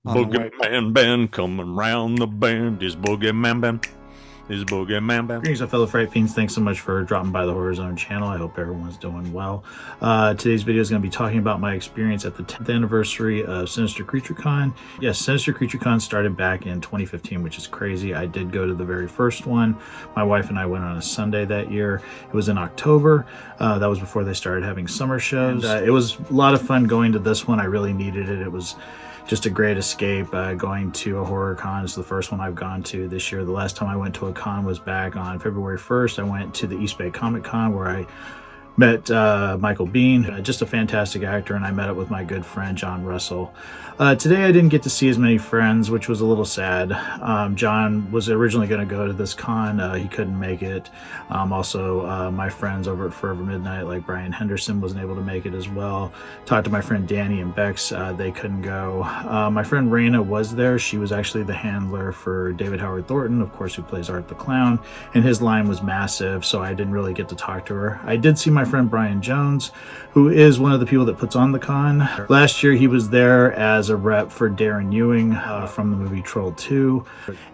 Boogeyman band coming round the bend. Is Boogeyman band. Is Boogeyman band. Greetings, fellow Fright Fiends. Thanks so much for dropping by the Horror Zone channel. I hope everyone's doing well. Today's video is going to be talking about my experience at the 10th anniversary of Sinister CreatureCon. Yes, Sinister CreatureCon started back in 2015, which is crazy. I did go to the very first one. My wife and I went on a Sunday that year. It was in October. That was before they started having summer shows. And, it was a lot of fun going to this one. I really needed it. It was just a great escape going to a horror con. It's the first one I've gone to this year. The last time I went to a con was back on February 1st. I went to the East Bay Comic Con where I met Michael Biehn, just a fantastic actor, and I met up with my good friend John Russell. Today I didn't get to see as many friends, which was a little sad. John was originally going to go to this con. He couldn't make it. Also, my friends over at Forever Midnight, like Brian Henderson, wasn't able to make it as well. Talked to my friend Danny and Bex. They couldn't go. My friend Raina was there. She was actually the handler for David Howard Thornton, of course, who plays Art the Clown, and his line was massive, so I didn't really get to talk to her. I did see my friend Brian Jones, who is one of the people that puts on the con. Last year he was there as a rep for Darren Ewing from the movie Troll 2,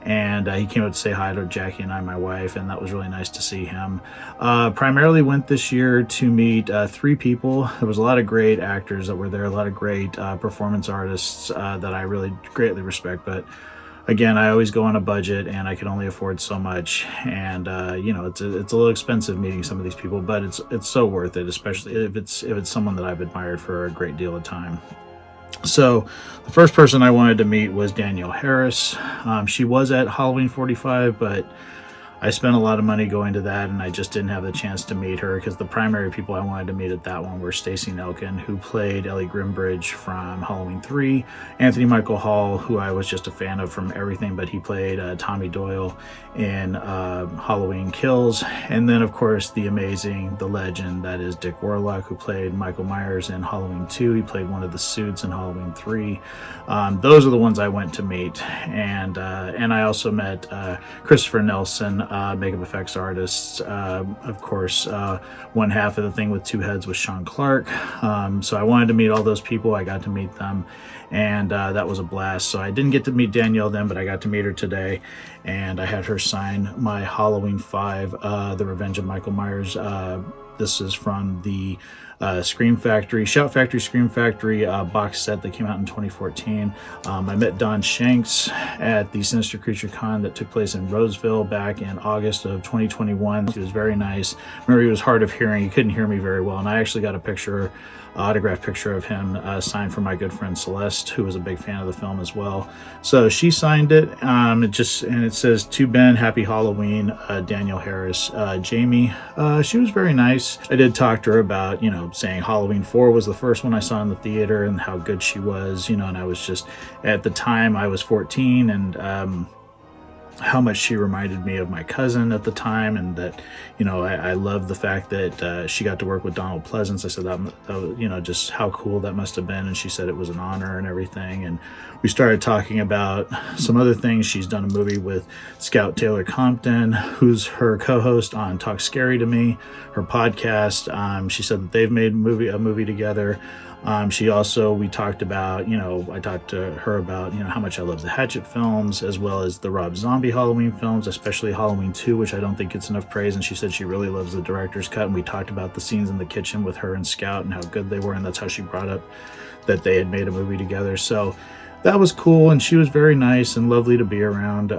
and he came out to say hi to Jackie and I, my wife, and that was really nice to see him. Primarily went this year to meet three people. There was a lot of great actors that were there, a lot of great performance artists that I really greatly respect, but again, I always go on a budget and I can only afford so much, and you know, it's a little expensive meeting some of these people, but it's so worth it, especially if it's someone that I've admired for a great deal of time. So the first person I wanted to meet was Danielle Harris. She was at Halloween 45, but I spent a lot of money going to that, and I just didn't have the chance to meet her because the primary people I wanted to meet at that one were Stacey Nelkin, who played Ellie Grimbridge from Halloween 3, Anthony Michael Hall, who I was just a fan of from everything, but he played Tommy Doyle in Halloween Kills, and then of course the amazing, the legend that is Dick Warlock, who played Michael Myers in Halloween 2. He played one of the suits in Halloween 3. Those are the ones I went to meet, and I also met Christopher Nelson, makeup effects artists. Of course, one half of the thing with two heads was Sean Clark. So I wanted to meet all those people. I got to meet them, and that was a blast. So I didn't get to meet Danielle then, but I got to meet her today, and I had her sign my Halloween 5, The Revenge of Michael Myers. This is from the Scream Factory, Shout Factory, Scream Factory box set that came out in 2014. I met Don Shanks at the Sinister CreatureCon that took place in Roseville back in August of 2021. He was very nice. Remember, he was hard of hearing. He couldn't hear me very well, and I actually got a picture, autographed picture of him signed from my good friend Celeste, who was a big fan of the film as well. So she signed it. It says, "To Ben, Happy Halloween, Danielle Harris." Jamie, she was very nice. I did talk to her about, you know, saying Halloween 4 was the first one I saw in the theater and how good she was, you know, and I was just, at the time I was 14, and how much she reminded me of my cousin at the time, and that, you know, I love the fact that she got to work with Donald Pleasance. I said that, you know, just how cool that must have been, and she said it was an honor and everything, and we started talking about some other things. She's done a movie with Scout Taylor Compton, who's her co-host on Talk Scary to Me, her podcast. She said that they've made a movie together. We talked about, you know, I talked to her about, you know, how much I love the Hatchet films, as well as the Rob Zombie Halloween films, especially Halloween 2, which I don't think gets enough praise. And she said she really loves the director's cut. And we talked about the scenes in the kitchen with her and Scout and how good they were. And that's how she brought up that they had made a movie together. So that was cool, and she was very nice and lovely to be around.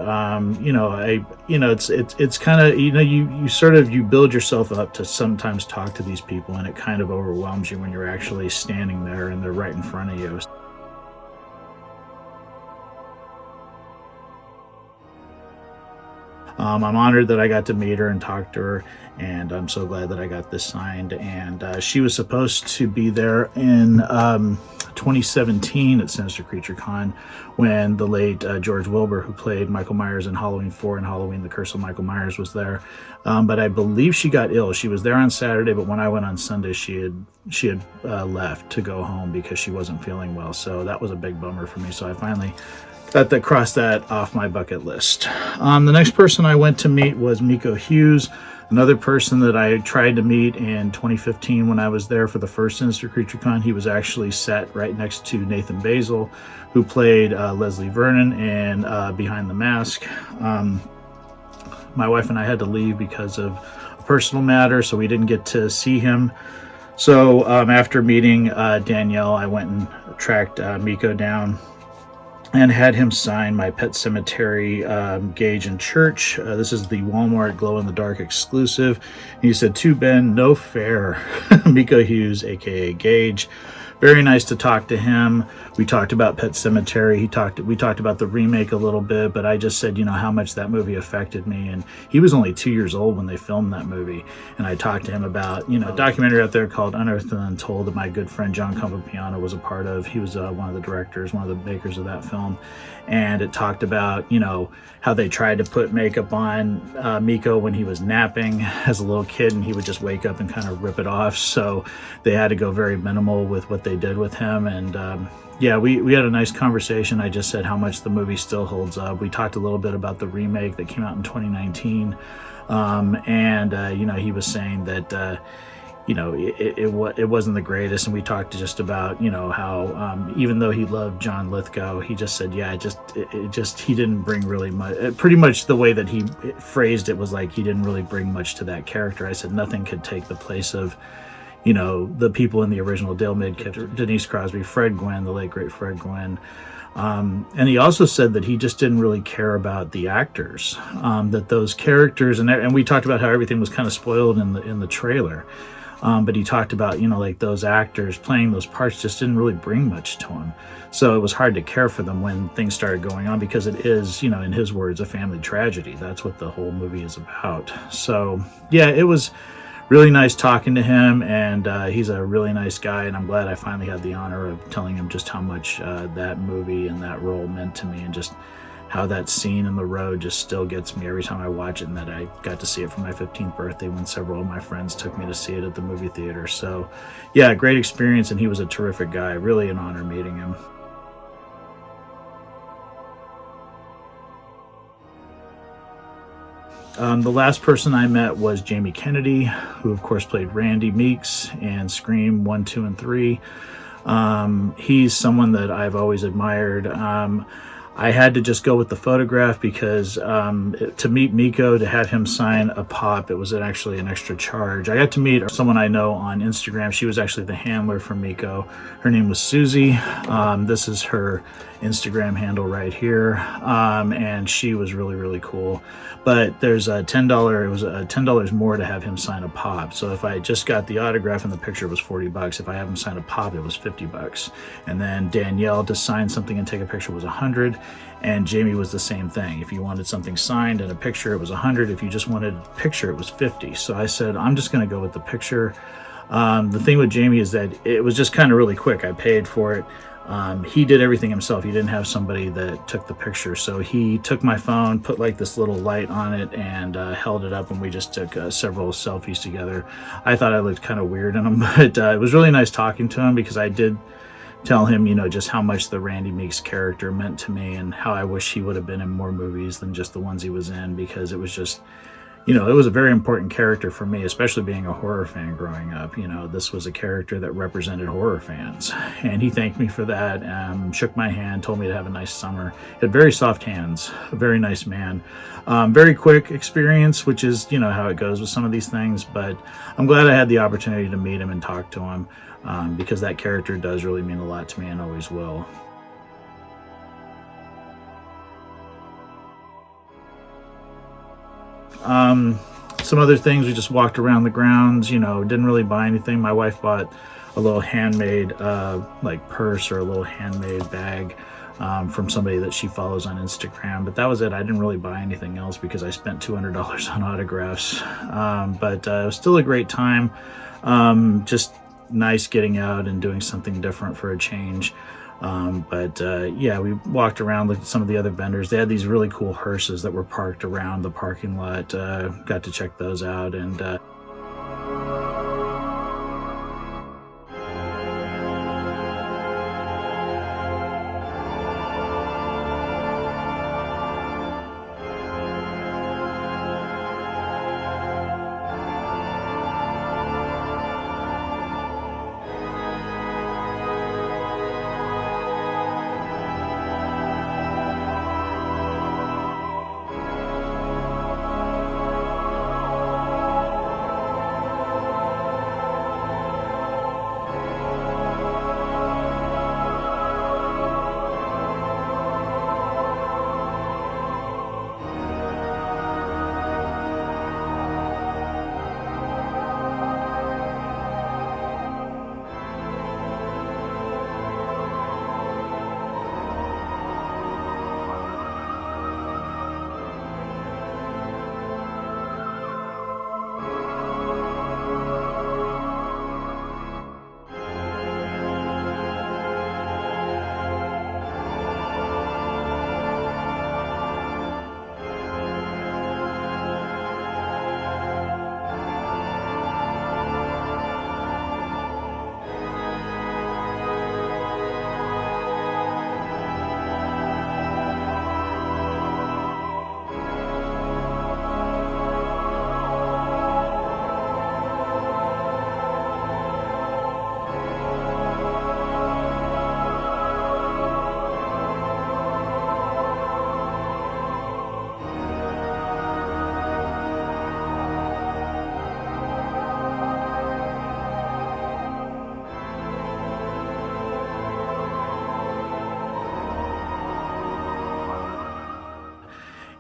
You know, it's kind of, you know, you build yourself up to sometimes talk to these people, and it kind of overwhelms you when you're actually standing there and they're right in front of you. I'm honored that I got to meet her and talk to her, and I'm so glad that I got this signed. And she was supposed to be there in 2017 at Sinister CreatureCon when the late George Wilbur, who played Michael Myers in Halloween 4 and Halloween The Curse of Michael Myers, was there. But I believe she got ill. She was there on Saturday, but when I went on Sunday, she had left to go home because she wasn't feeling well. So that was a big bummer for me. So I finally crossed that off my bucket list. The next person person I went to meet was Miko Hughes, another person that I tried to meet in 2015 when I was there for the first Sinister CreatureCon. He was actually sat right next to Nathan Basil, who played Leslie Vernon in Behind the Mask. My wife and I had to leave because of a personal matter, so we didn't get to see him. So after meeting Danielle, I went and tracked Miko down and had him sign my Pet Cemetery Gage and Church. This is the Walmart glow-in-the-dark exclusive. He said, "To Ben, no fair." Miko Hughes, aka Gage. Very nice to talk to him. We talked about Pet Cemetery. We talked about the remake a little bit, but I just said, how much that movie affected me. And he was only 2 years old when they filmed that movie. And I talked to him about, a documentary out there called Unearthed and Untold that my good friend John Campapiano was a part of. He was one of the directors, one of the makers of that film. And it talked about, how they tried to put makeup on Miko when he was napping as a little kid, and he would just wake up and kind of rip it off. So they had to go very minimal with what they did with him. And we had a nice conversation. I just said how much the movie still holds up. We talked a little bit about the remake that came out in 2019. He was saying that it wasn't the greatest, and we talked just about how even though he loved John Lithgow, he just said he didn't bring really much. Pretty much the way that he phrased it was like he didn't really bring much to that character. I said nothing could take the place of the people in the original Dale Midkiff, Denise Crosby, Fred Gwynne, the late great Fred Gwynne. And he also said that he just didn't really care about the actors, that those characters, and we talked about how everything was kind of spoiled in the trailer. But he talked about, like those actors playing those parts just didn't really bring much to him. So it was hard to care for them when things started going on, because it is, in his words, a family tragedy. That's what the whole movie is about. So, yeah, it was really nice talking to him, and he's a really nice guy, and I'm glad I finally had the honor of telling him just how much that movie and that role meant to me, and just how that scene in the road just still gets me every time I watch it, and that I got to see it for my 15th birthday when several of my friends took me to see it at the movie theater. So, yeah, great experience, and he was a terrific guy. Really an honor meeting him. The last person I met was Jamie Kennedy, who of course played Randy Meeks in Scream 1, 2, and 3. He's someone that I've always admired. I had to just go with the photograph because to meet Miko, to have him sign a pop, it was actually an extra charge. I got to meet someone I know on Instagram. She was actually the handler for Miko. Her name was Susie. This is her Instagram handle right here. And she was really, really cool. But there's a $10, it was $10 more to have him sign a pop. So if I just got the autograph and the picture, it was $40. If I have him sign a pop, it was $50. And then Danielle to sign something and take a picture was $100. And Jamie was the same thing. If you wanted something signed and a picture, it was $100. If you just wanted a picture, it was $50. So I said, I'm just going to go with the picture. The thing with Jamie is that it was just kind of really quick. I paid for it. He did everything himself. He didn't have somebody that took the picture. So he took my phone, put like this little light on it, and held it up, and we just took several selfies together. I thought I looked kind of weird in them, but it was really nice talking to him, because I did tell him, just how much the Randy Meeks character meant to me, and how I wish he would have been in more movies than just the ones he was in, because it was just, it was a very important character for me, especially being a horror fan growing up. This was a character that represented horror fans, and he thanked me for that, shook my hand, told me to have a nice summer. He had very soft hands, a very nice man. Very quick experience, which is, how it goes with some of these things, but I'm glad I had the opportunity to meet him and talk to him, because that character does really mean a lot to me and always will. Some other things, we just walked around the grounds, didn't really buy anything. My wife bought a little handmade like purse or a little handmade bag from somebody that she follows on Instagram, but that was it. I didn't really buy anything else because I spent $200 on autographs, but it was still a great time. Just nice getting out and doing something different for a change. Yeah, we walked around, looked at some of the other vendors. They had these really cool hearses that were parked around the parking lot. Got to check those out, and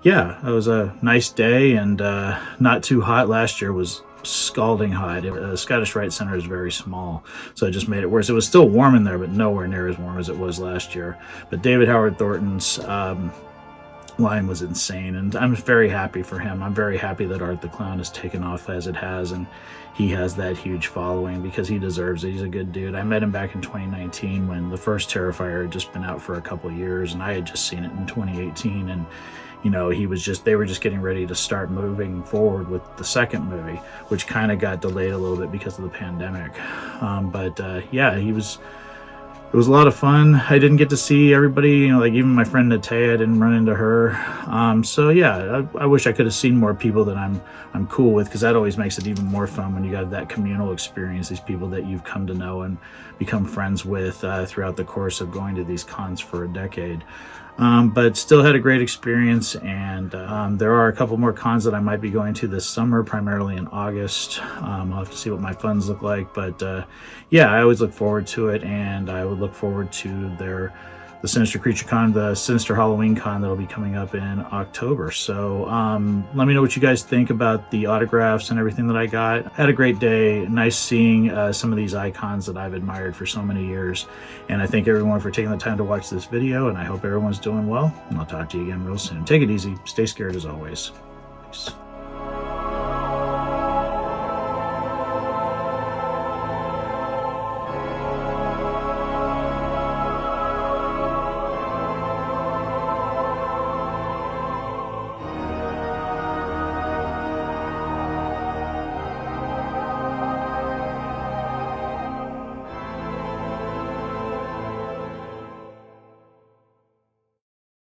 yeah, it was a nice day and not too hot. Last year was scalding hot. The Scottish Rite Center is very small, so it just made it worse. It was still warm in there, but nowhere near as warm as it was last year. But David Howard Thornton's line was insane, and I'm very happy for him. I'm very happy that Art the Clown has taken off as it has, and he has that huge following because he deserves it. He's a good dude. I met him back in 2019 when the first Terrifier had just been out for a couple years, and I had just seen it in 2018, and you know, they were just getting ready to start moving forward with the second movie, which kind of got delayed a little bit because of the pandemic. Yeah, it was a lot of fun. I didn't get to see everybody, you know, like even my friend Natea, I didn't run into her. So yeah, I wish I could have seen more people that I'm cool with, because that always makes it even more fun when you got that communal experience, these people that you've come to know and become friends with throughout the course of going to these cons for a decade. But still had a great experience, and there are a couple more cons that I might be going to this summer, primarily in August. I'll have to see what my funds look like, but yeah, I always look forward to it, and I would look forward to the Sinister Creature Con, the Sinister Halloween Con that'll be coming up in October. So let me know what you guys think about the autographs and everything that I got. Had a great day. Nice seeing some of these icons that I've admired for so many years. And I thank everyone for taking the time to watch this video, and I hope everyone's doing well. And I'll talk to you again real soon. Take it easy. Stay scared as always. Peace.